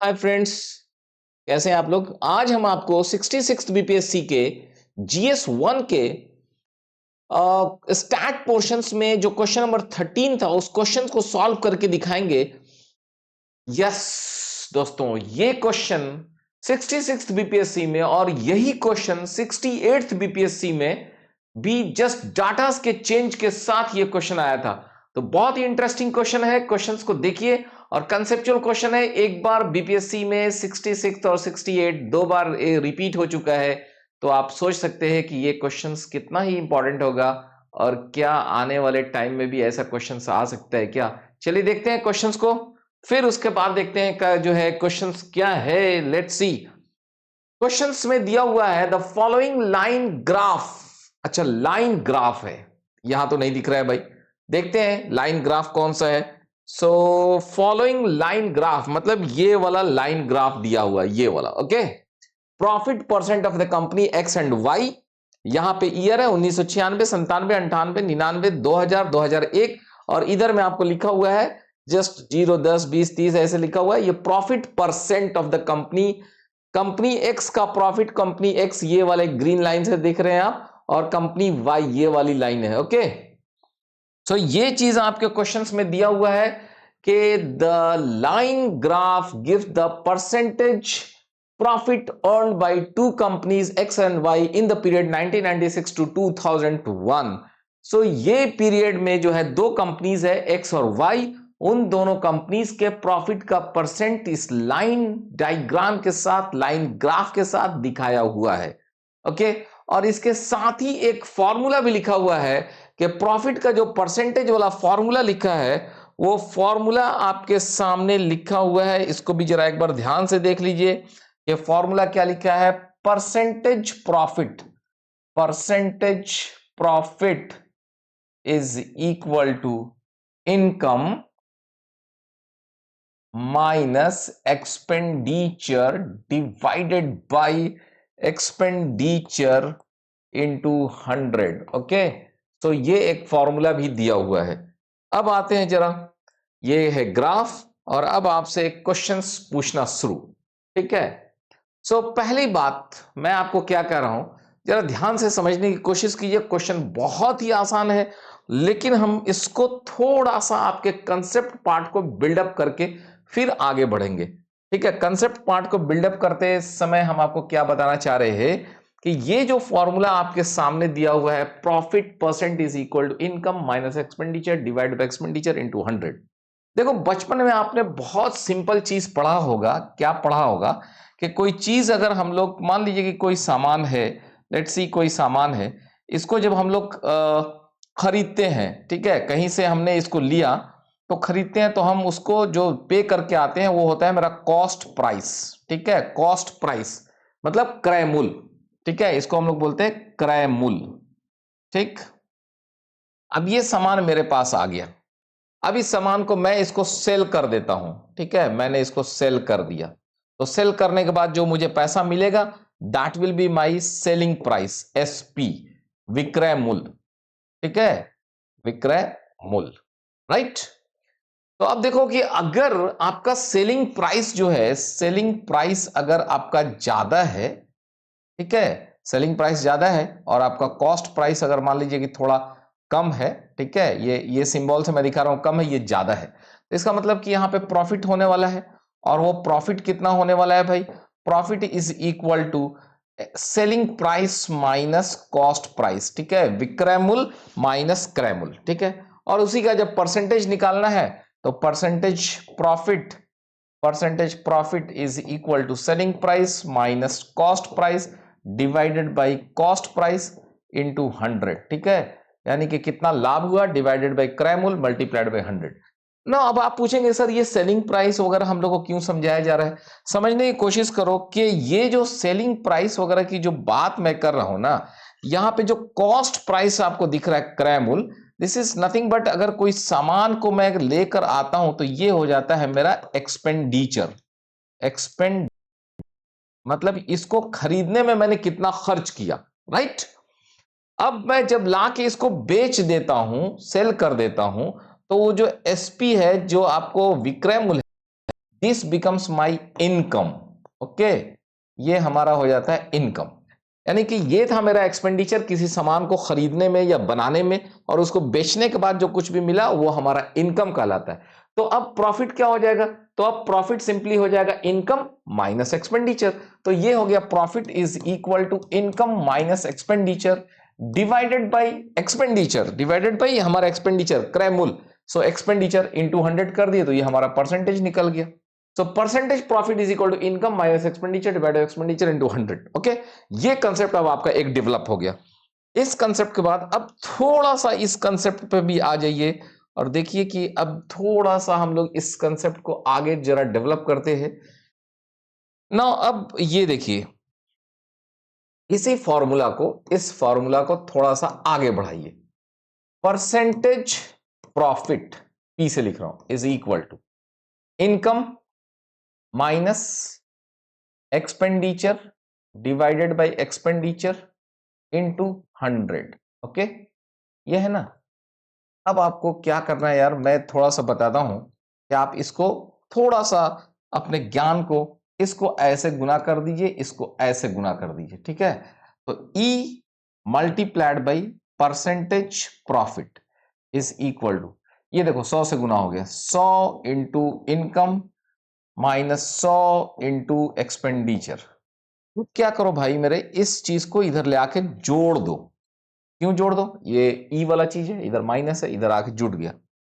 Hi friends, कैसे हैं आप लोग। आज हम आपको 66 बीपीएससी के जीएस 1 के स्टैट पोर्शंस में जो क्वेश्चन नंबर 13 था उस क्वेश्चन को सॉल्व करके दिखाएंगे। यस दोस्तों, ये क्वेश्चन 66 बीपीएससी में और यही क्वेश्चन 68 बीपीएससी में भी जस्ट डाटा के चेंज के साथ ये क्वेश्चन आया था। तो बहुत ही इंटरेस्टिंग क्वेश्चन है, क्वेश्चंस को देखिए। और कंसेप्चुअल क्वेश्चन है, एक बार बीपीएससी में 66 और 68 दो बार रिपीट हो चुका है। तो आप सोच सकते हैं कि ये क्वेश्चंस कितना ही इंपॉर्टेंट होगा और क्या आने वाले टाइम में भी ऐसा क्वेश्चंस आ सकता है क्या। चलिए देखते हैं क्वेश्चंस को, फिर उसके बाद देखते हैं का जो है क्वेश्चंस क्या है। Let's see. क्वेश्चंस में दिया हुआ है द फॉलोइंग लाइन ग्राफ। अच्छा, लाइन ग्राफ है, यहां तो नहीं दिख रहा है भाई। देखते हैं लाइन ग्राफ कौन सा है। सो फॉलोइंग लाइन ग्राफ मतलब ये वाला लाइन ग्राफ दिया हुआ है, ये वाला। Okay, profit percent of the company X and Y. यहां पे ईयर है 1996, 97, 98, 99, 2000, 2001। और इधर में आपको लिखा हुआ है जस्ट 0, 10, 20, 30 ऐसे लिखा हुआ है। ये profit percent of the company, company x का प्रॉफिट, कंपनी एक्स ये वाले ग्रीन लाइन से देख रहे हैं आप, और कंपनी वाई ये वाली लाइन है। ओके, सो ये चीज आपके क्वेश्चंस में दिया हुआ है कि the line graph gives the percentage profit earned by two companies X and Y in the period 1996 to 2001। So ये पीरियड में जो है दो कंपनीज है एक्स और वाई, उन दोनों कंपनीज के प्रॉफिट का परसेंट इस लाइन डायग्राम के साथ, लाइन ग्राफ के साथ दिखाया हुआ है। ओके, और इसके साथ ही एक फॉर्मूला भी लिखा हुआ है कि प्रॉफिट का जो परसेंटेज वाला फॉर्मूला लिखा है वो फॉर्मूला आपके सामने लिखा हुआ है। इसको भी जरा एक बार ध्यान से देख लीजिए। ये फॉर्मूला क्या लिखा है, percentage profit, percentage profit is equal to income minus expenditure divided by expenditure into 100। Okay, तो ये एक फॉर्मूला भी दिया हुआ है। अब आते हैं जरा, ये है ग्राफ, और अब आपसे क्वेश्चंस पूछना शुरू। ठीक है, सो पहली बात मैं आपको क्या कह रहा हूं, जरा ध्यान से समझने की कोशिश कीजिए। क्वेश्चन बहुत ही आसान है, लेकिन हम इसको थोड़ा सा आपके कंसेप्ट पार्ट को बिल्डअप करके फिर आगे बढ़ेंगे। ठीक है, कंसेप्ट पार्ट को बिल्डअप करते समय हम आपको क्या बताना चाह रहे हैं कि ये जो फॉर्मूला आपके सामने दिया हुआ है, profit percent is equal to income minus expenditure divide by expenditure into 100। देखो, बचपन में आपने बहुत सिंपल चीज पढ़ा होगा। क्या पढ़ा होगा कि कोई चीज अगर हम लोग मान लीजिए कि कोई सामान है, लेट्स सी कोई सामान है, इसको जब हम लोग खरीदते हैं, ठीक है, कहीं से हमने इसको लिया तो खरीदते हैं, तो हम उसको जो पे करके आते हैं वो होता है मेरा कॉस्ट प्राइस। ठीक है, कॉस्ट प्राइस मतलब क्रय मूल्य। ठीक है, इसको हम लोग बोलते हैं क्रय मूल्य। ठीक, अब ये सामान मेरे पास आ गया। अब इस सामान को मैं इसको सेल कर देता हूं। ठीक है, मैंने इसको सेल कर दिया, तो सेल करने के बाद जो मुझे पैसा मिलेगा that will be my selling price, SP, विक्रय मूल्य। ठीक है, विक्रय मूल्य, राइट। तो अब देखो कि अगर आपका सेलिंग प्राइस जो है, सेलिंग प्राइस अगर आपका ज्यादा है, ठीक है, सेलिंग प्राइस ज्यादा है, और आपका कॉस्ट प्राइस अगर मान लीजिए कि थोड़ा कम है, ठीक है, ये सिंबल से मैं दिखा रहा हूं कम है, ये ज्यादा है, तो इसका मतलब कि यहां पे प्रॉफिट होने वाला है। और वो प्रॉफिट कितना होने वाला है भाई, profit is equal to selling price minus cost price. ठीक है, विक्रय मूल्य माइनस क्रय मूल्य। ठीक है, और उसी का जब परसेंटेज निकालना है तो percentage profit is equal to selling price minus cost price divided by cost price into 100। ठीक है, यानी कि कितना लाभ हुआ डिवाइडेड बाय क्रय मूल्य मल्टीप्लाइड बाय 100 ना। अब आप पूछेंगे सर ये सेलिंग प्राइस वगैरह हम लोग को क्यों समझाया जा रहा है। समझने की कोशिश करो कि ये जो सेलिंग प्राइस वगैरह की जो बात मैं कर रहा हूं ना, यहां पे जो कॉस्ट प्राइस आपको दिख रहा है क्रय मूल्य, दिस इज नथिंग बट, अगर कोई सामान को मैं लेकर आता हूं तो ये हो जाता है मेरा एक्सपेंडिचर। एक्सपेंड मतलब इसको खरीदने में मैंने कितना खर्च किया, राइट। अब मैं जब ला के इसको बेच देता हूं, सेल कर देता हूं, तो वो जो एसपी है, जो आपको विक्रय मूल्य, this becomes my income. Okay, ये हमारा हो जाता है इनकम। यानी कि ये था मेरा एक्सपेंडिचर किसी सामान को खरीदने में या बनाने में, और उसको बेचने के बाद जो कुछ भी मिला वो हमारा इनकम कहलाता है। तो अब प्रॉफिट क्या हो जाएगा? तो अब प्रॉफिट सिंपली हो जाएगा इनकम माइनस एक्सपेंडिचर। तो ये हो गया profit is equal to income minus expenditure divided by expenditure, divided by हमारा एक्सपेंडिचर क्रय मूल। सो एक्सपेंडिचर इंटू 100 कर दिए तो ये हमारा परसेंटेज निकल गया। So percentage profit is equal to income minus expenditure divided by expenditure into 100. Okay, ये कंसेप्ट अब आपका एक डेवलप हो गया। इस कंसेप्ट के बाद अब थोड़ा सा इस कंसेप्ट पे भी आ जाइए और देखिए कि अब थोड़ा सा हम लोग इस कंसेप्ट को आगे जरा डेवलप करते हैं ना। अब ये देखिए, इसी फॉर्मूला को, इस फॉर्मूला को थोड़ा सा आगे बढ़ाइए। परसेंटेज प्रॉफिट, पी से लिख रहा हूं, is equal to income minus expenditure divided by expenditure into 100। Okay, ये है ना। अब आपको क्या करना है यार, मैं थोड़ा सा बताता हूं कि आप इसको थोड़ा सा अपने ज्ञान को, इसको ऐसे गुना कर दीजिए, इसको ऐसे गुना कर दीजिए, ठीक है। तो E multiplied by percentage profit is equal to, ये देखो 100 से गुना हो गया, 100 into income minus 100 into expenditure. क्या करो भाई मेरे, इस चीज को इधर ले आके जोड़ दो। क्यों जोड़ दो? ये ई वाला चीज है, इधर माइनस है, इधर आके जुट गया।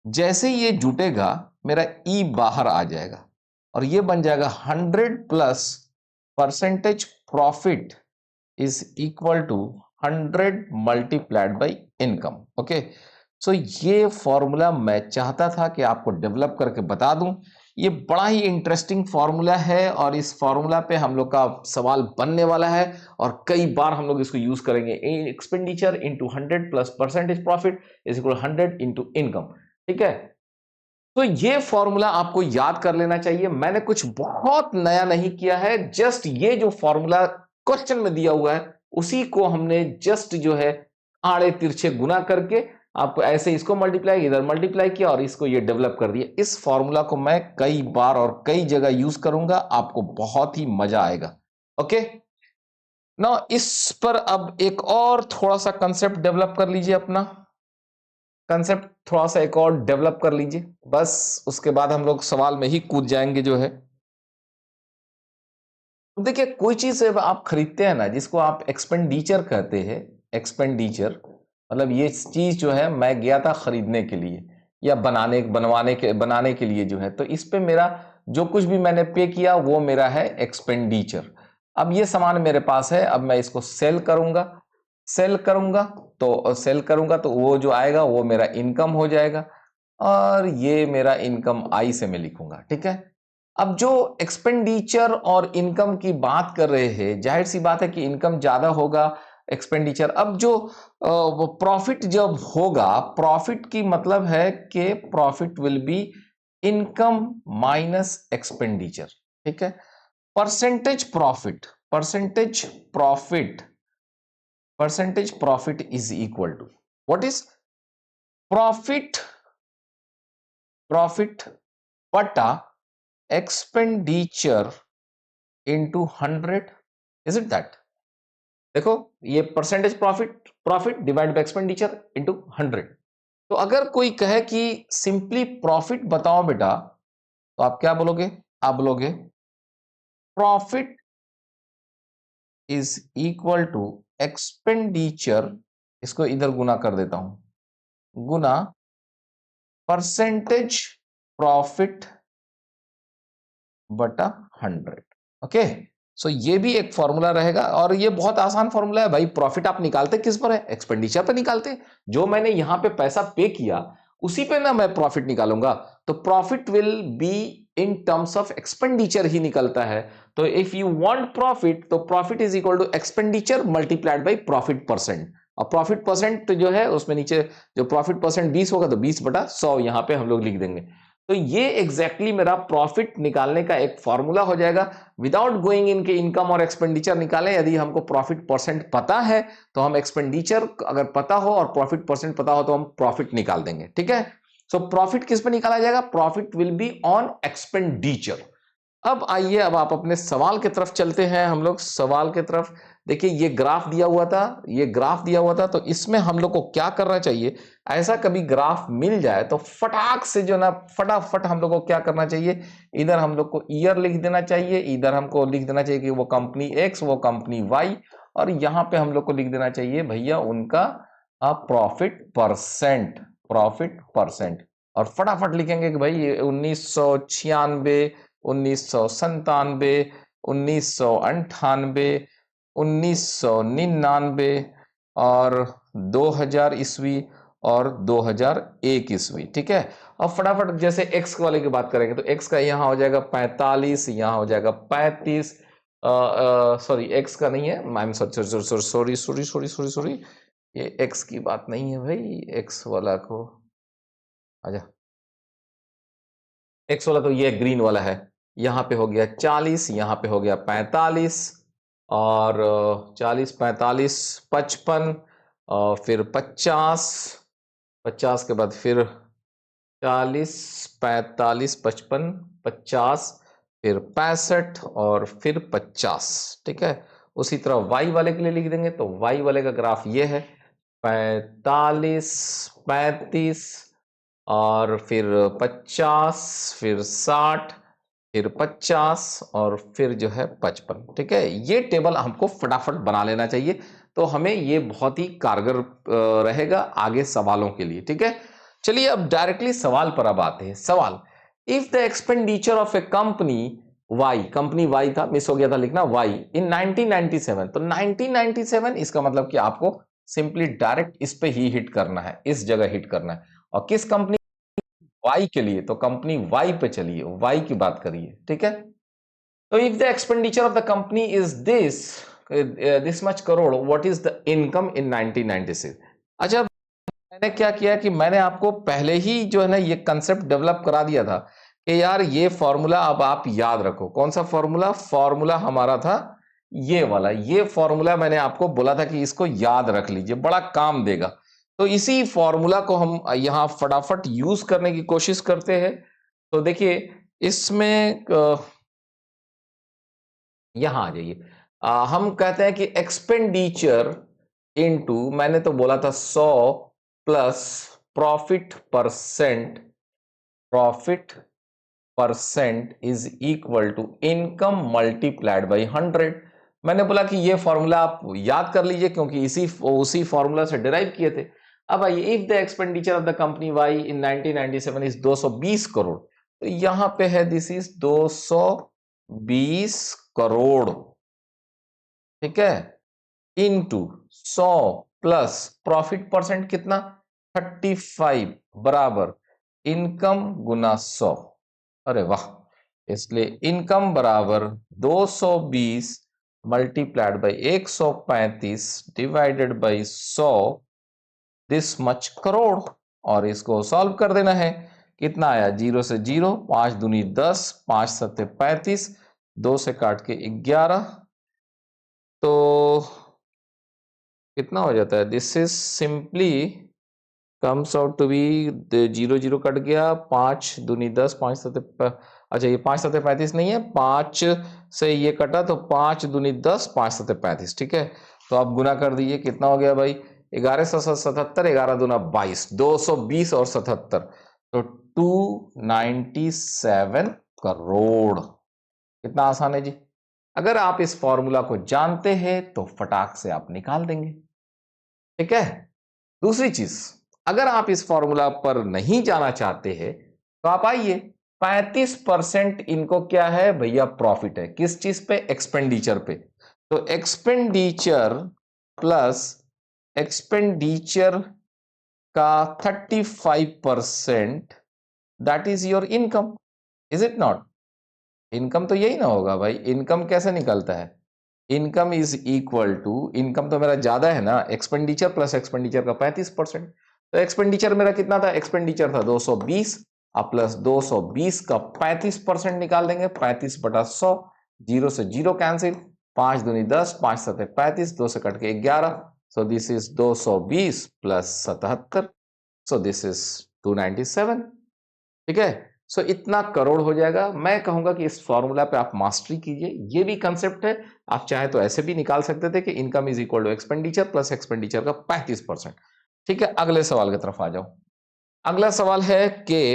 जैसे ये जुटेगा मेरा ई बाहर आ जाएगा और ये बन जाएगा 100 plus percentage profit is equal to 100 multiplied by income. Okay, so ये फॉर्मूला मैं चाहता था कि आपको डेवलप करके बता दूं। ये बड़ा ही इंटरेस्टिंग फॉर्मूला है और इस फॉर्मूला पे हम लोग का सवाल बनने वाला है और कई बार हम लोग इसको यूज करेंगे। Expenditure into 100 plus percentage profit is equal 100 into income, ठीक है। तो ये फॉर्मूला आपको याद कर लेना चाहिए। मैंने कुछ बहुत नया नहीं किया है, जस्ट ये जो फॉर्मूला क्वेश्चन में दिया हुआ है उसी को हमने जस्ट जो है आड़े तिरछे गुना करके आपको ऐसे इसको मल्टीप्लाई, इधर मल्टीप्लाई किया और इसको ये डेवलप कर दिया। इस फॉर्मूला को मैं कई बार और कई जगह यूज करूंगा, आपको बहुत ही मजा आएगा। ओके ना, इस पर अब एक और थोड़ा सा कंसेप्ट डेवलप कर लीजिए, अपना कंसेप्ट थोड़ा सा एक और डेवलप कर लीजिए, बस उसके बाद हम लोग सवाल में ही कूद जाएंगे जो है। तो देखिए, कोई चीज आप खरीदते हैं ना जिसको आप एक्सपेंडिचर कहते हैं, एक्सपेंडिचर मतलब ये चीज जो है मैं गया था खरीदने के लिए या बनाने के लिए जो है, तो इस पे मेरा जो कुछ भी मैंने पे किया वो मेरा है एक्सपेंडिचर। अब ये सामान मेरे पास है, अब मैं इसको सेल करूंगा, सेल करूंगा तो वो जो आएगा वो मेरा इनकम हो जाएगा और ये मेरा इनकम आई से मैं लिखूंगा, ठीक है। अब जो एक्सपेंडिचर और इनकम की बात कर रहे हैं, जाहिर सी बात है कि इनकम ज्यादा होगा एक्सपेंडिचर। अब जो प्रॉफिट जब होगा, प्रॉफिट की मतलब है कि profit will be income minus expenditure, ठीक है। Percentage profit, percentage profit is equal to what is profit बटा expenditure into 100, is it that? देखो, ये percentage profit divide by expenditure into 100। तो अगर कोई कहे कि सिंपली प्रॉफिट बताओ बेटा, तो आप क्या बोलोगे? आप बोलोगे profit is equal to expenditure, इसको इधर गुना कर देता हूं, गुना परसेंटेज प्रॉफिट बटा 100। ओके, सो ये भी एक फॉर्मूला रहेगा और ये बहुत आसान फॉर्मूला है भाई। प्रॉफिट आप निकालते किस पर है? एक्सपेंडिचर पर निकालते। जो मैंने यहां पे पैसा पे किया उसी पे ना मैं प्रॉफिट निकालूंगा, तो profit will be in terms of expenditure ही निकलता है। तो इफ यू वांट प्रॉफिट, तो profit is equal to expenditure multiplied by profit percent. और प्रॉफिट परसेंट जो है उसमें नीचे जो प्रॉफिट परसेंट 20 होगा तो 20/100 यहां पे हम लोग लिख देंगे। तो ये एग्जैक्टली मेरा प्रॉफिट निकालने का एक फॉर्मूला हो जाएगा विदाउट गोइंग इन के इनकम और एक्सपेंडिचर निकालें। यदि हमको प्रॉफिट परसेंट पता है तो हम एक्सपेंडिचर अगर पता हो और प्रॉफिट परसेंट पता हो तो हम प्रॉफिट निकाल देंगे, ठीक है। सो प्रॉफिट किस पे निकाला जाएगा? Profit will be on expenditure. अब आइए, अब आप अपने सवाल की तरफ चलते हैं। हम लोग सवाल की तरफ, देखिए ये ग्राफ दिया हुआ था, ये ग्राफ दिया हुआ था, तो इसमें हम लोग को क्या करना चाहिए, ऐसा कभी ग्राफ मिल जाए तो फटाक से जो ना, फटाफट हम लोग को क्या करना चाहिए, इधर हम लोग को ईयर लिख देना चाहिए, इधर हमको लिख देना चाहिए कि वो कंपनी एक्स, वो कंपनी वाई, और यहां पे हम लोग को लिख देना चाहिए भैया उनका प्रॉफिट परसेंट, प्रॉफिट परसेंट। और फटाफट लिखेंगे कि भाई 1996, 1997, 1998, 1999 और 2000 ईस्वी और 2001 ईस्वी। ठीक है। अब फटाफट जैसे एक्स वाले की बात करेंगे तो एक्स का यहाँ हो जाएगा 45, यहाँ हो जाएगा 35, सॉरी एक्स का नहीं है, I am sorry sorry sorry sorry sorry sorry, ये एक्स की बात नहीं है भाई, एक्स वाला को आजा, एक्स वाला तो ये ग्रीन वाला है। यहाँ पे हो गया 40, यहाँ पे हो गया 45, और 40, 45, 55, और फिर 50, 50 के बाद फिर 40, 45, 55, 50, फिर 65 और फिर 50। ठीक है। उसी तरह वाई वाले के लिए लिख देंगे, तो वाई वाले का ग्राफ ये है, 45, 35 और फिर 50, फिर 60, फिर 50 और फिर जो है 55। ठीक है। ये टेबल हमको फटाफट बना लेना चाहिए, तो हमें ये बहुत ही कारगर रहेगा आगे सवालों के लिए। ठीक है। चलिए अब डायरेक्टली सवाल पर अब आते हैं। सवाल, if the expenditure of a company Y, company Y था, मिस हो गया था लिखना वाई, इन 1997, तो 1997 इसका मतलब कि आपको सिंपली डायरेक्ट इस पे ही हिट करना है, इस जगह हिट करना है। और किस कंपनी वाई के लिए, तो कंपनी वाई पे चलिए, वाई की बात करिए। ठीक है। तो if the expenditure of the company is this much crore, what is the income in 1996। अच्छा, मैंने क्या किया कि मैंने आपको पहले ही जो है ना ये कंसेप्ट डेवलप करा दिया था कि यार ये फॉर्मूला अब आप याद रखो। कौन सा फॉर्मूला, फॉर्मूला हमारा था ये वाला, ये फॉर्मूला मैंने आपको बोला था कि इसको याद रख लीजिए, बड़ा काम देगा। तो इसी फॉर्मूला को हम यहां फटाफट यूज करने की कोशिश करते हैं। तो देखिए इसमें यहां आ जाइए। हम कहते हैं कि एक्सपेंडिचर इनटू, मैंने तो बोला था 100 plus profit percent, profit percent is equal to income multiplied by 100। मैंने बोला कि ये फॉर्मूला आप याद कर लीजिए क्योंकि उसी फॉर्मूला से डिराइव किए थे। अब आइए, if the expenditure of the company Y in 1997 is 220 crore, तो यहां पे है दिस इज 220 करोड़। ठीक है। इनटू 100 प्लस प्रॉफिट परसेंट कितना, 35 बराबर इनकम गुना 100। अरे वाह। इसलिए इनकम बराबर 220 multiplied by 135 divided by 100, this much crore. और इसको सॉल्व कर देना है। कितना आया, 0 से 0, 5 दूनी 10, 5 सत्ते 35, 2 से काट के 11, तो कितना हो जाता है, this is simply comes out to be, 0 0 cut गया, 5 दूनी 10, 5 सत्ते, अच्छा ये 5 सत्ते 35 नहीं है, 5 से ये कटा तो 5 दूनी 10, 5 सत्ते 35। ठीक है। तो आप गुना कर दीजिए, कितना हो गया भाई, 11 सौ 77, 11 दूना 22, 220 और 77, तो 297 करोड़। कितना आसान है जी। अगर आप इस फॉर्मूला को जानते हैं तो फटाक से आप निकाल देंगे। ठीक है। दूसरी चीज, अगर आप इस फॉर्मूला पर नहीं जाना चाहते हैं तो आप आइए, 35% इनको क्या है भैया, प्रॉफिट है। किस चीज पे, एक्सपेंडिचर पे। तो एक्सपेंडिचर प्लस एक्सपेंडिचर का 35%, that is your income, is it not. Income तो यही ना होगा भाई, इनकम कैसे निकलता है, income is equal to, income तो मेरा ज्यादा है ना, एक्सपेंडिचर प्लस एक्सपेंडिचर का 35%। तो एक्सपेंडिचर मेरा कितना था, एक्सपेंडिचर था 220, अब प्लस 220 का 35% निकाल देंगे, 35 बटा 100, 0 से 0 कैंसिल, 5 दूनी 10, 5 सत्ते 35, 2 से कट के 11, so this is 220 plus 77, so this is 297। ठीक है। सो इतना करोड़ हो जाएगा। मैं कहूंगा कि इस फॉर्मूला पे आप मास्टरी कीजिए। ये भी कंसेप्ट है, आप चाहे तो ऐसे भी निकाल सकते थे कि income is equal to expenditure plus expenditure का 35%। ठीक है, अगले सवाल की तरफ आ जाओ। अगला सवाल है कि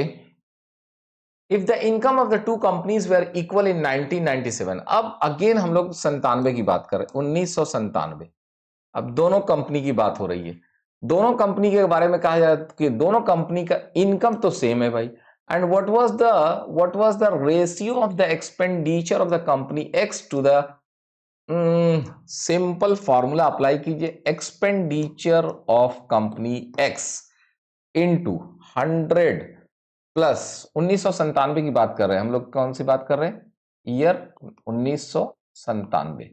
if the income of the two companies were equal in 1997। अब अगेन हम लोग 97 की बात कर रहे हैं, 1997। अब दोनों कंपनी की बात हो रही है, दोनों कंपनी के बारे में कहा जाता कि दोनों कंपनी का इनकम तो सेम है भाई। And what was the ratio of the expenditure of the company X to the, simple formula apply कीजिए, expenditure of company X into 100 plus 1997 की बात कर रहे हैं हम लोग। कौन सी बात कर रहे हैं? Year 1997।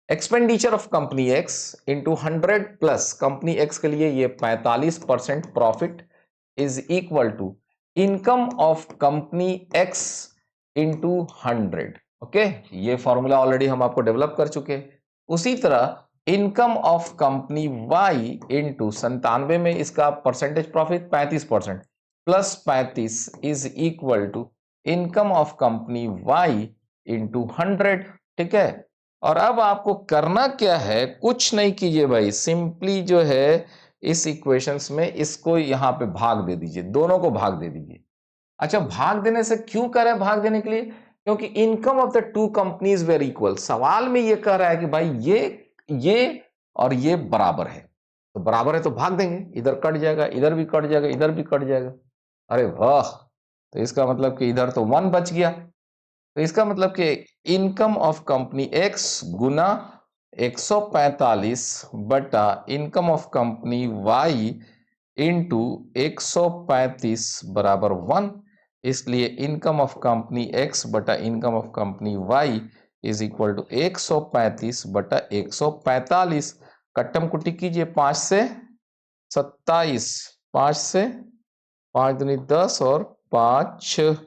Expenditure of company X into 100 plus company X के लिए ये 45% profit is equal to income of company X into 100। Okay, ये फॉर्मूला ऑलरेडी हम आपको डेवलप कर चुके हैं। उसी तरह income of company Y into 97 में इसका percentage profit 35% plus 35 is equal to income of company Y into 100। ठीक है, और अब आपको करना क्या है, कुछ नहीं कीजिए भाई, सिंपली जो है इस इक्वेशंस में इसको यहां पे भाग दे दीजिए, दोनों को भाग दे दीजिए। अच्छा, भाग देने से क्यों कर रहे हैं भाग देने के लिए? क्योंकि income of the two companies were equal. सवाल में ये कह रहा है कि भाई ये और ये बराबर है, तो बराबर है तो भाग देंगे, इधर कट जाएगा, इधर भी कट जाएगा, इधर भी कट जाएगा। अरे वाह, तो इसका मतलब कि इधर तो 1 बच गया। तो इसका मतलब कि इनकम ऑफ कंपनी एक्स गुना 145 बटा income of company Y into 135 बराबर 1। इसलिए इनकम ऑफ कंपनी एक्स बटा income of company Y is equal to 135 बटा 145। कट्टम कुट्टी कीजिए, 5 से 27, 5 से 5 दूनी 10 और 5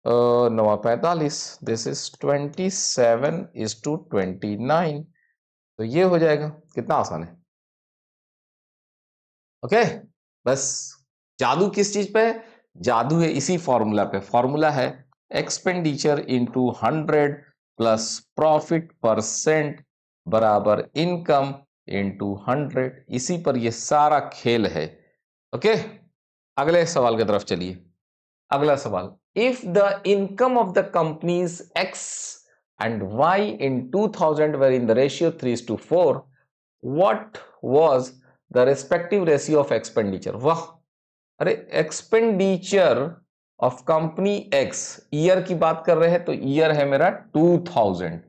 9 45। This is 27:29। तो ये हो जाएगा, कितना आसान है। ओके, बस जादू किस चीज पे है? जादू है इसी फॉर्मूला पे। फॉर्मूला है expenditure into 100 plus profit percent बराबर इनकम इंटू 100। इसी पर ये सारा खेल है। ओके, अगले सवाल की तरफ चलिए। अगला सवाल, if the income of the companies X and Y in 2000 were in the ratio 3:4, what was the respective ratio of expenditure? वाह, अरे expenditure of company x, year की बात कर रहे हैं तो ईयर है मेरा 2000,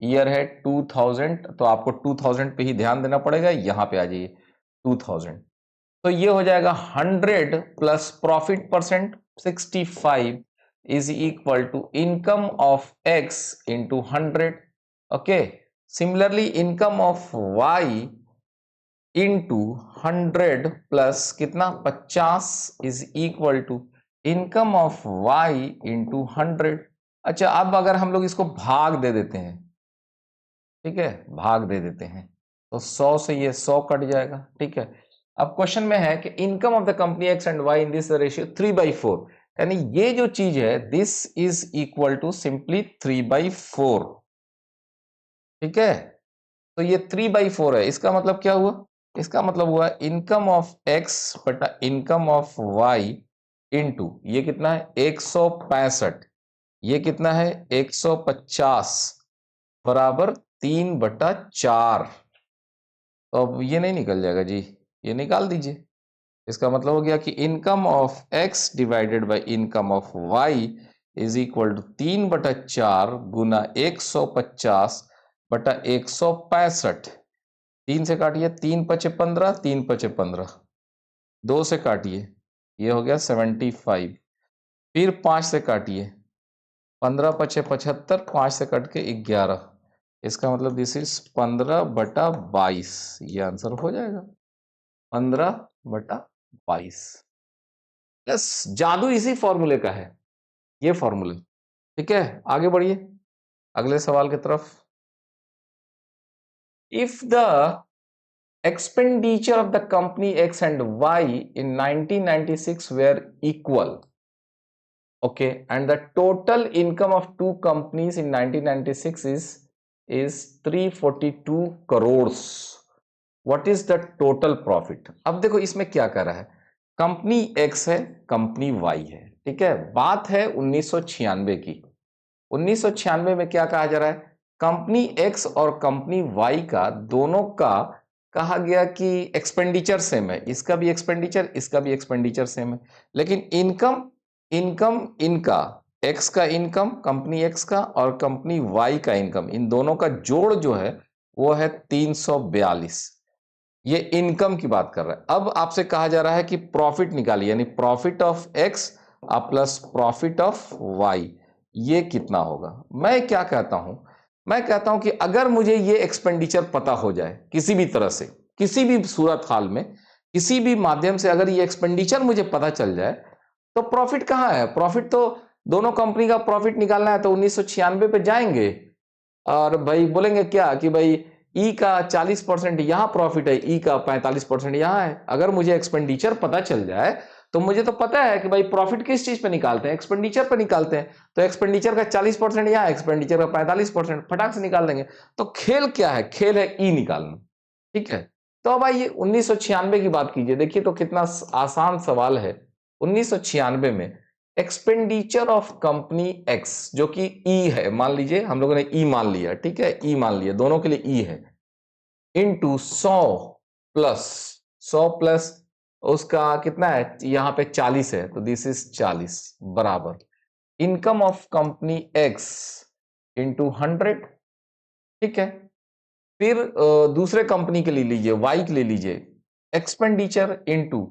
ईयर है 2000, तो आपको 2000 पे ही ध्यान देना पड़ेगा। यहां पे आ जाइए 2000। तो ये हो जाएगा 100 plus profit percent 65 is equal to income of X into 100। Okay, similarly income of Y into 100 plus कितना 50 is equal to income of Y into 100। अच्छा, अब अगर हम लोग इसको भाग दे देते हैं, ठीक है, भाग दे देते हैं, तो 100 से ये 100 कट जाएगा। ठीक है, अब क्वेश्चन में है कि income of the company X and Y in this ratio 3/4, यानी ये जो चीज है this is equal to simply 3/4। ठीक है, तो ये 3/4 है। इसका मतलब क्या हुआ? इसका मतलब हुआ इनकम ऑफ एक्स बटा इनकम ऑफ वाई इंटू ये कितना है 165, ये कितना है 150 बराबर 3/4। तो अब ये नहीं निकल जाएगा जी, ये निकाल दीजिए। इसका मतलब हो गया कि income of X divided by income of Y is equal to 3/4 गुना 150 बटा 165। 3 से काटिए, 3 पचे 15, 3 पचे 15, 2 से काटिए, ये हो गया 75। फिर 5 से काटिए, 15 पचे 75, 5 से कट के 11। इसका मतलब दिस इज 15/22। ये आंसर हो जाएगा 15/22। बस जादू इसी फॉर्मूले का है, ये फॉर्मूला। ठीक है, आगे बढ़िए अगले सवाल की तरफ। If the expenditure of the company X and Y in 1996 were equal, okay, and the total income of two companies in 1996 इज 342 crore. What is the total profit? अब देखो इसमें क्या कर रहा है, कंपनी एक्स है, कंपनी वाई है, ठीक है, बात है 1996 की. 1996 में क्या कहा जा रहा है, कंपनी एक्स और कंपनी वाई का दोनों का कहा गया कि एक्सपेंडिचर सेम है, इसका भी एक्सपेंडिचर, इसका भी एक्सपेंडिचर सेम है, लेकिन इनकम इनकम इनका एक्स का इनकम, कंपनी एक्स का और कंपनी वाई का इनकम, इन दोनों का जोड़ जो है वो है 342. ये इनकम की बात कर रहा है. अब आपसे कहा जा रहा है कि प्रॉफिट निकालिए, यानी profit of X plus profit of Y, ये कितना होगा. मैं क्या कहता हूं, मैं कहता हूं कि अगर मुझे ये एक्सपेंडिचर पता हो जाए किसी भी तरह से, किसी भी सूरत हाल में, किसी भी माध्यम से अगर ये एक्सपेंडिचर मुझे पता चल जाए, तो प्रॉफिट कहां है. प्रॉफिट तो दोनों कंपनी का प्रॉफिट निकालना है तो 1996 पे जाएंगे और भाई बोलेंगे क्या कि भाई ई का 40% यहां प्रॉफिट है, ई का 45% यहां है. अगर मुझे एक्सपेंडिचर पता चल जाए तो मुझे तो पता है कि भाई प्रॉफिट किस चीज पे निकालते हैं, एक्सपेंडिचर पे निकालते हैं, तो एक्सपेंडिचर का 40% यहां, एक्सपेंडिचर का 45% फटाक से निकाल देंगे. तो खेल क्या है, खेल है ई निकालना. ठीक है, तो अब आइए 1996 की बात कीजिए, देखिए तो कितना आसान सवाल है. 1996 में एक्सपेंडिचर ऑफ कंपनी एक्स जो कि ई है, मान लीजिए हम लोगों ने ई मान लिया, ठीक है, ई मान लिया, दोनों के लिए ई है, इनटू 100 प्लस 100 प्लस उसका कितना है, यहां पे 40 है तो दिस इज 40 बराबर income of company X into 100. ठीक है, फिर दूसरे कंपनी के लिए लीजिए, वाई के लिए लीजिए, expenditure into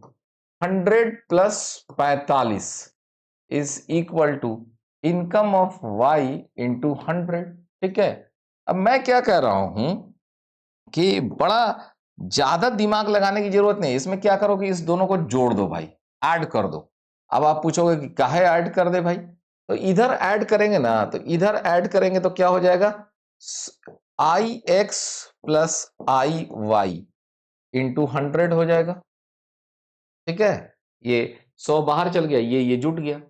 100 plus 45 is equal to income of Y into 100. ठीक है, अब मैं क्या कह रहा हूं कि बड़ा ज्यादा दिमाग लगाने की जरूरत नहीं, इसमें क्या करो कि इस दोनों को जोड़ दो भाई, ऐड कर दो. अब आप पूछोगे कि काहे ऐड कर दे भाई, तो इधर ऐड करेंगे ना, तो इधर ऐड करेंगे तो क्या हो जाएगा, आई एक्स प्लस आई वाई इंटू 100 हो जाएगा. ठीक है, ये 100 बाहर चल गया, ये जुट गया.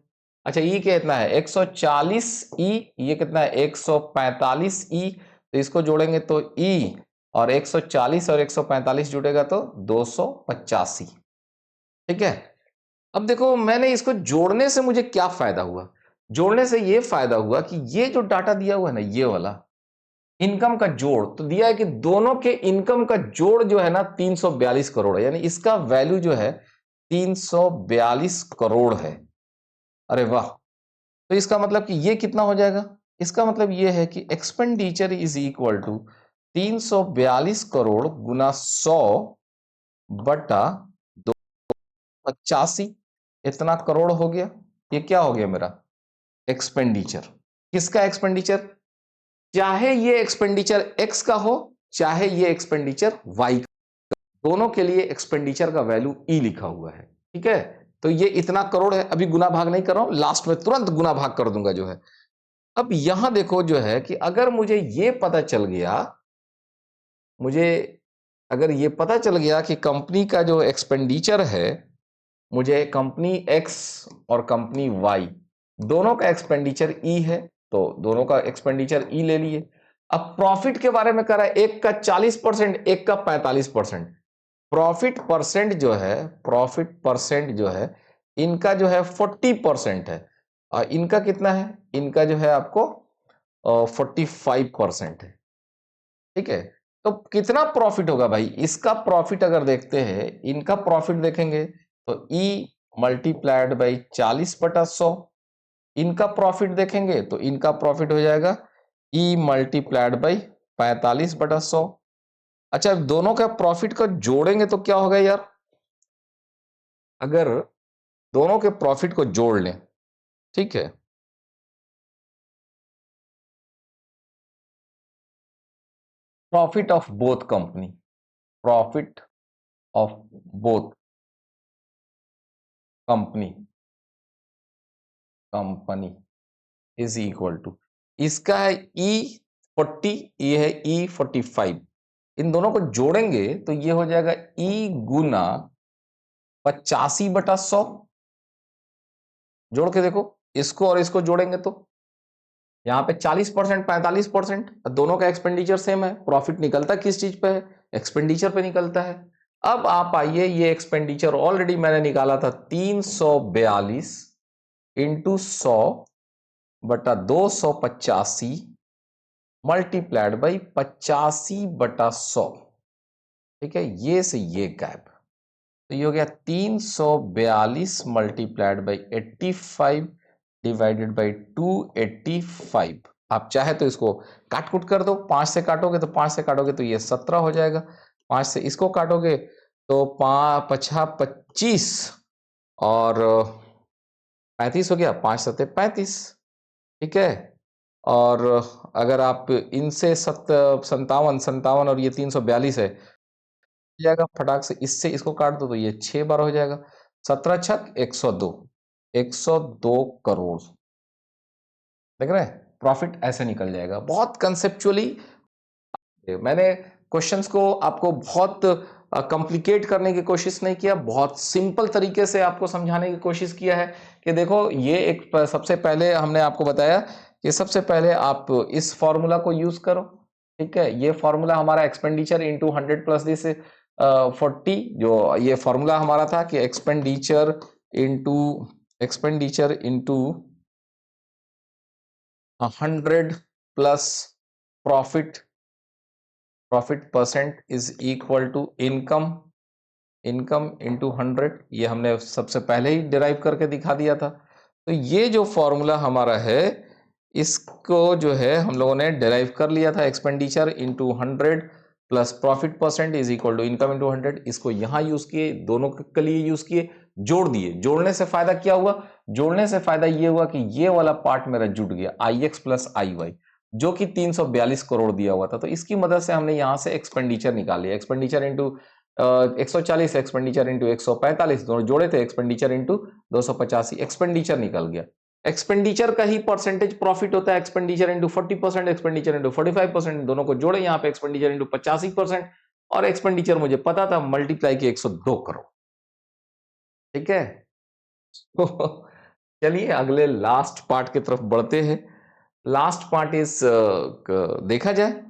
अच्छा, ई कितना है 140 ई, ये कितना है 145 ई, तो इसको जोड़ेंगे तो ई और 140 और 145 जुड़ेगा तो 285. ठीक है, अब देखो मैंने इसको जोड़ने से मुझे क्या फायदा हुआ, जोड़ने से ये फायदा हुआ कि ये जो डाटा दिया हुआ है ना, ये वाला इनकम का जोड़ तो दिया है कि दोनों के इनकम का जोड़ जो है ना 342 करोड़ है, यानी इसका वैल्यू जो है 342 करोड़ है. अरे वाह, तो इसका मतलब कि ये कितना हो जाएगा, इसका मतलब ये है कि expenditure is equal to 342 crore गुना 100 बटा 285, इतना करोड़ हो गया. ये क्या हो गया मेरा एक्सपेंडिचर. किसका एक्सपेंडिचर, चाहे ये एक्सपेंडिचर एक्स का हो, चाहे ये एक्सपेंडिचर वाई का, दोनों के लिए एक्सपेंडिचर का वैल्यू ई लिखा हुआ है. ठीक है, तो ये इतना करोड़ है, अभी गुना भाग नहीं कर रहा हूं, लास्ट में तुरंत गुना भाग कर दूंगा जो है. अब यहां देखो जो है कि अगर मुझे ये पता चल गया, मुझे अगर ये पता चल गया कि कंपनी का जो एक्सपेंडिचर है, मुझे कंपनी एक्स और कंपनी वाई दोनों का एक्सपेंडिचर ई है, तो दोनों का एक्सपेंडिचर ई ले लिए. अब प्रॉफिट के बारे में कह रहा है, एक का 40%, एक का 45%. प्रॉफिट परसेंट जो है, प्रॉफिट परसेंट जो है इनका जो है 40% है, और इनका कितना है, इनका जो है आपको 45% है. ठीक है, तो कितना प्रॉफिट होगा भाई, इसका प्रॉफिट अगर देखते हैं, इनका प्रॉफिट देखेंगे तो ई मल्टीप्लाइड बाई 40/100. इनका प्रॉफिट देखेंगे तो इनका प्रॉफिट हो जाएगा ई मल्टीप्लाइड बाई 45/100. अच्छा, दोनों का प्रॉफिट को जोड़ेंगे तो क्या होगा यार, अगर दोनों के प्रॉफिट को जोड़ लें, ठीक है, profit of both company, profit of both company company is equal to, इसका है E40, ये है E45, इन दोनों को जोड़ेंगे तो ये हो जाएगा ई गुना 85/100. जोड़ के देखो, इसको और इसको जोड़ेंगे तो यहाँ पे 40%, 45%, दोनों का एक्सपेंडिचर सेम है, प्रॉफिट निकलता किस चीज पे है? एक्सपेंडिचर पे निकलता है। अब आप आइए, ये एक्सपेंडिचर ऑलरेडी मैंने निकाला था 342 इंटू 100 बटा 285 मल्टीप्लाइड बाई 85 बटा 100। ठीक है, ये से ये गैप, तो ये हो गया 342 मल्टीप्लाइड बाई 85 डिवाइडेड बाई 285। आप चाहे तो इसको काट कुट कर दो, 5 से काटोगे तो 5 से काटोगे तो ये 17 हो जाएगा, 5 से इसको काटोगे तो 25 और 35 हो गया, 5 सत्ते 35। ठीक है, और अगर आप इनसे 57 और ये 342 है जाएगा, फटाक से इससे इसको काट दो तो ये 6 बार हो जाएगा, 17 छक 102, 102 करोड़। देख रहे हैं, प्रॉफिट ऐसे निकल जाएगा। बहुत कंसेप्चुअली मैंने क्वेश्चंस को आपको बहुत कॉम्प्लिकेट करने की कोशिश नहीं किया, बहुत सिंपल तरीके से आपको समझाने की कोशिश किया है कि देखो ये एक सबसे पहले हमने आपको बताया कि सबसे पहले आप इस फॉर्मूला को यूज करो। ठीक है, ये फॉर्मूला हमारा एक्सपेंडिचर इंटू 100 प्लस दिस 40, जो ये फॉर्मूला हमारा था कि expenditure into 100 plus profit percent is equal to income into 100। ये हमने सबसे पहले ही डिराइव करके दिखा दिया था। तो ये जो फॉर्मूला हमारा है, इसको जो है हम लोगों ने डिराइव कर लिया था, expenditure into 100 plus profit percent is equal to income into 100। इसको यहां यूज किए, दोनों के लिए यूज किए, जोड़ दिए। जोड़ने से फायदा क्या हुआ? जोड़ने से फायदा ये हुआ कि ये वाला पार्ट मेरा जुट गया, आई एक्स प्लस आई वाई, जो कि 342 करोड़ दिया हुआ था। तो इसकी मदद से हमने यहां से एक्सपेंडिचर निकाल लिया, एक्सपेंडिचर इंटू 140 एक्सपेंडिचर इंटू 145, दोनों जोड़े थे, एक्सपेंडिचर इंटू 285, एक्सपेंडिचर निकल गया। एक्सपेंडिचर का ही परसेंटेज प्रॉफिट होता है, एक्सपेंडिचर इंटू 40%, एक्सपेंडिचर इंटू 45%, दोनों को जोड़े यहाँ पे एक्सपेंडिचर इंटू 85%, और एक्सपेंडिचर मुझे पता था मल्टीप्लाई की 102 करोड़। ठीक है, तो चलिए अगले लास्ट पार्ट की तरफ बढ़ते हैं। लास्ट पार्ट इज देखा जाए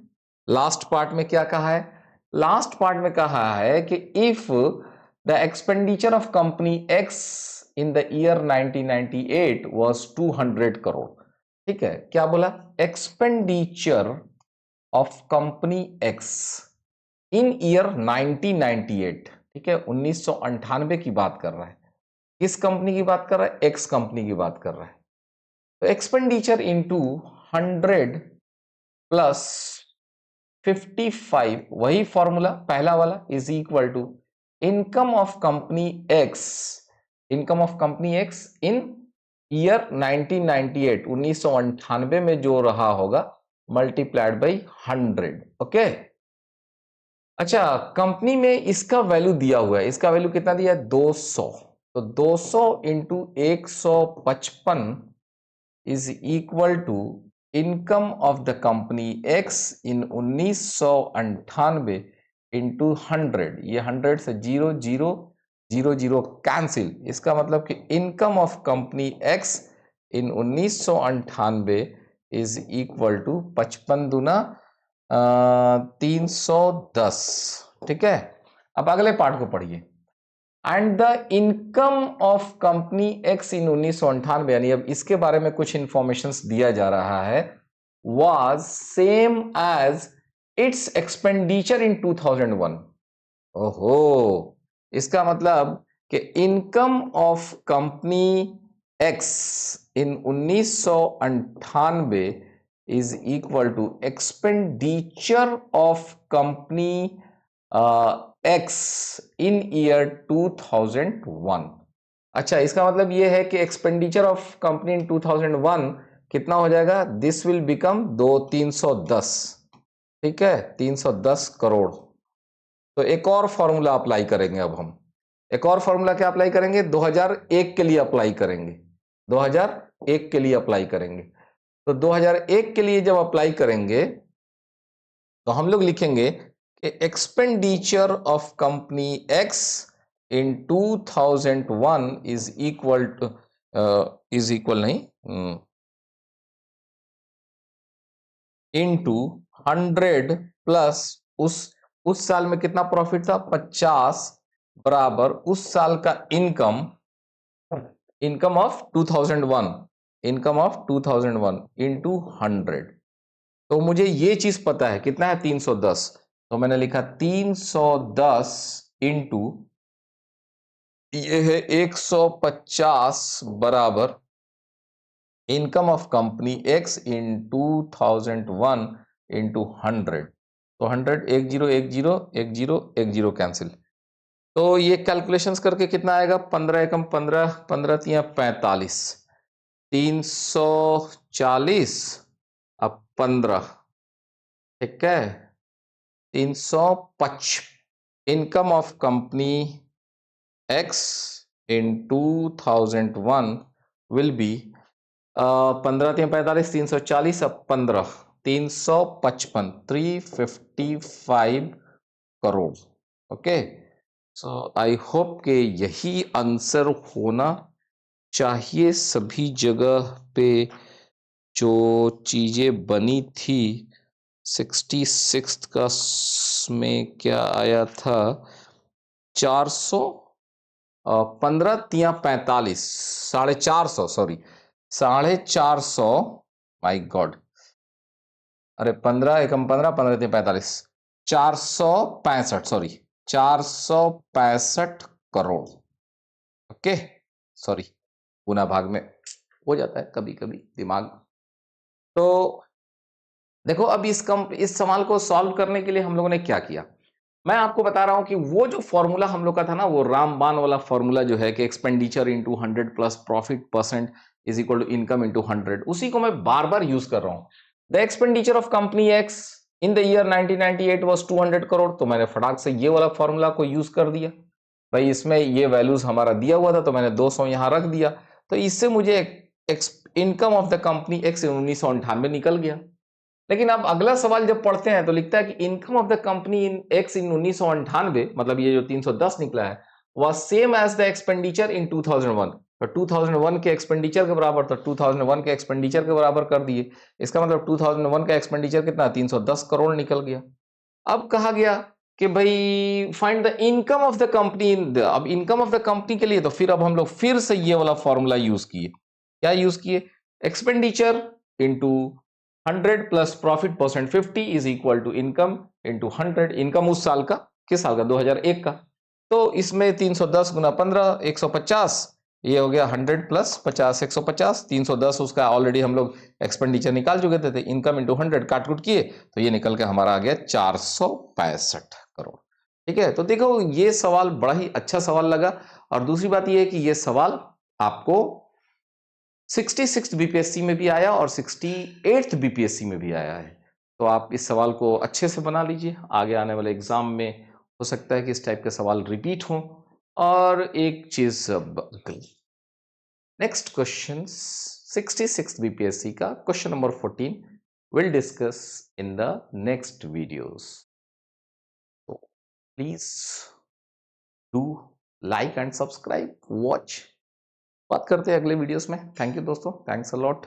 लास्ट पार्ट में क्या कहा है। लास्ट पार्ट में कहा है कि if the expenditure of company X in the year 1998 was 200 crore. ठीक है, क्या बोला? Expenditure of company X in year 1998। ठीक है, 1998 की बात कर रहा है। किस कंपनी की बात कर रहा है? एक्स कंपनी की बात कर रहा है। तो एक्सपेंडिचर इंटू 100 प्लस 55, वही फॉर्मूला पहला वाला, is equal to income of company X in year 1998, 1998 में जो रहा होगा, मल्टीप्लाइड बाई 100। ओके, अच्छा, कंपनी में इसका वैल्यू दिया हुआ है, इसका वैल्यू कितना दिया है? 200। तो 200 into 155 is equal to income of the company X in 1998 into 100। ये 100 से 0 0 0 0 कैंसिल। इसका मतलब कि income of company X in 1998 is equal to 55 दूना 310। ठीक है, अब अगले पार्ट को पढ़िए। And the income of company X in 1998, यानी अब इसके बारे में कुछ इंफॉर्मेशन दिया जा रहा है, was same as its expenditure in 2001। ओहो, इसका मतलब कि income of company X in 1998 is equal to expenditure of company X in year 2001। अच्छा, इसका मतलब यह है कि एक्सपेंडिचर ऑफ कंपनी इन 2001 कितना हो जाएगा? This will become 310। ठीक है, 310 करोड़। तो एक और फॉर्मूला अप्लाई करेंगे। अब हम एक और फॉर्मूला क्या अप्लाई करेंगे? 2001 के लिए अप्लाई करेंगे, 2001 के लिए अप्लाई करेंगे। तो 2001 के लिए जब अप्लाई करेंगे तो हम लोग लिखेंगे expenditure of company X in 2001 is equal नहीं, इंटू 100 प्लस उस साल में कितना प्रॉफिट था 50 बराबर उस साल का इनकम ऑफ 2001 इंटू 100। तो मुझे ये चीज पता है कितना है 310, तो मैंने लिखा 310 इंटू ये है 150 बराबर income of company X in 2001 into 100। तो 100 एक जीरो एक जीरो एक जीरो एक जीरो कैंसिल। तो ये कैलकुलेशंस करके कितना आएगा 15 एकम 15 15 तिया 45 340 अब 15 ठीक है 355 income of company X in 2001 will be 15 3 45 340 अब 15 355 355 crore. Okay so I hope के यही आंसर होना चाहिए। सभी जगह पे जो चीजें बनी थी 66 का में क्या आया था 400 15 तिया 45 450 सॉरी 450 माई गॉड अरे 15 एकम 15 15 तिया 45 465 सॉरी 465 करोड़। ओके सॉरी गुना भाग में हो जाता है कभी कभी दिमाग। तो देखो अब इस सवाल को सॉल्व करने के लिए हम लोगों ने क्या किया, मैं आपको बता रहा हूं कि वो जो फॉर्मूला हम लोग का था ना वो रामबाण वाला फॉर्मूला जो है कि expenditure into 100 plus profit percent is equal to income into 100, उसी को मैं बार बार यूज कर रहा हूं। The expenditure of company X in the year 1998 was 200 crore, तो मैंने फटाक से ये वाला फॉर्मूला को यूज कर दिया। भाई इसमें ये वैल्यूज हमारा दिया हुआ था तो मैंने 200 यहां रख दिया, तो इससे मुझे income of the company x 1998 निकल गया। लेकिन अब अगला सवाल जब पढ़ते हैं तो लिखता है कि income of the company in X in 1998 मतलब ये जो 310 निकला है वह same as the expenditure in 2001, तो 2001 के एक्सपेंडिचर के बराबर, तो 2001 के एक्सपेंडिचर के बराबर कर दिए। इसका मतलब 2001 का एक्सपेंडिचर कितना 310 करोड़ निकल गया। अब कहा गया कि भाई find the income of the company अब इनकम ऑफ द कंपनी के लिए तो फिर अब हम लोग फिर से ये वाला फॉर्मूला यूज किए। क्या यूज किए expenditure into 100 plus profit percent 50 is equal to income into 100। Income उस साल का किस साल का 2001 का, तो इसमें 310 गुना 15 150, ये हो गया 100 प्लस 50 150 310 उसका ऑलरेडी हम लोग एक्सपेंडिचर निकाल चुके थे इनकम इंटू 100 काट कुट किए तो ये निकल के हमारा आ गया 465 करोड़। ठीक है तो देखो ये सवाल बड़ा ही अच्छा सवाल लगा। और दूसरी बात ये है कि ये सवाल आपको 66 बीपीएससी में भी आया और 68 बीपीएससी में भी आया है, तो आप इस सवाल को अच्छे से बना लीजिए। आगे आने वाले एग्जाम में हो सकता है कि इस टाइप के सवाल रिपीट हों। और एक चीज नेक्स्ट क्वेश्चन 66 बीपीएससी का question number 14 will discuss in the next videos. तो please do like and subscribe watch. बात करते हैं अगले वीडियोस में। थैंक यू दोस्तों, थैंक्स अ लॉट।